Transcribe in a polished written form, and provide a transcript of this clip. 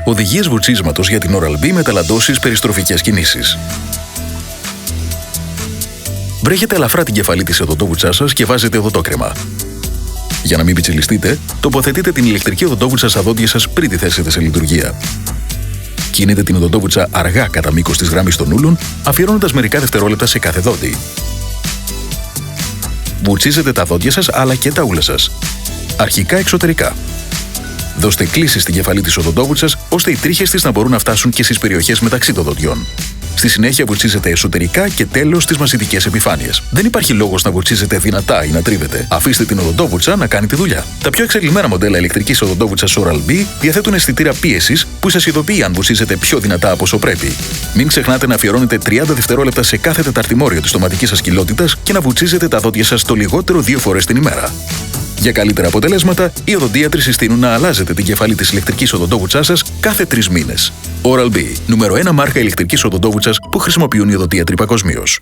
Οδηγίες βουτσίσματος για την Oral-B με ταλαντώσεις περιστροφικές κινήσεις. Βρέχετε ελαφρά την κεφαλή της οδοντόβουτσάς σας και βάζετε οδοντόκρεμα. Για να μην πιτσιλιστείτε, τοποθετείτε την ηλεκτρική οδοντόβουτσα στα δόντια σας πριν τη θέσετε σε λειτουργία. Κινείτε την οδοντόβουτσα αργά κατά μήκος της γράμμης των ούλων, αφιερώνοντας μερικά δευτερόλεπτα σε κάθε δόντι. Βουτσίζετε τα δόντια σας αλλά και τα ούλα σας. Αρχικά εξωτερικά. Δώστε κλίση στην κεφαλή της οδοντόβουτσας ώστε οι τρίχες της να μπορούν να φτάσουν και στις περιοχές μεταξύ των δοντιών. Στη συνέχεια βουτσίζετε εσωτερικά και τέλος στις μασιτικές επιφάνειες. Δεν υπάρχει λόγος να βουτσίζετε δυνατά ή να τρίβετε. Αφήστε την οδοντόβουτσα να κάνει τη δουλειά. Τα πιο εξελιγμένα μοντέλα ηλεκτρικής οδοντόβουτσας Oral-B διαθέτουν αισθητήρα πίεσης που σας ειδοποιεί αν βουτσίζετε πιο δυνατά από όσο πρέπει. Μην ξεχνάτε να αφιερώνετε 30 δευτερόλεπτα σε κάθε τεταρτημόριο της στοματικής σας κοιλότητας και να βουτσίζετε τα δόντια σας το λιγότερο 2 φορές την ημέρα. Για καλύτερα αποτελέσματα, οι οδοντίατροι συστήνουν να αλλάζετε την κεφαλή της ηλεκτρικής οδοντόβουτσάς σας κάθε 3 μήνες. Oral-B, νούμερο 1 μάρκα ηλεκτρικής οδοντόβουτσας που χρησιμοποιούν οι οδοντίατροι παγκοσμίως.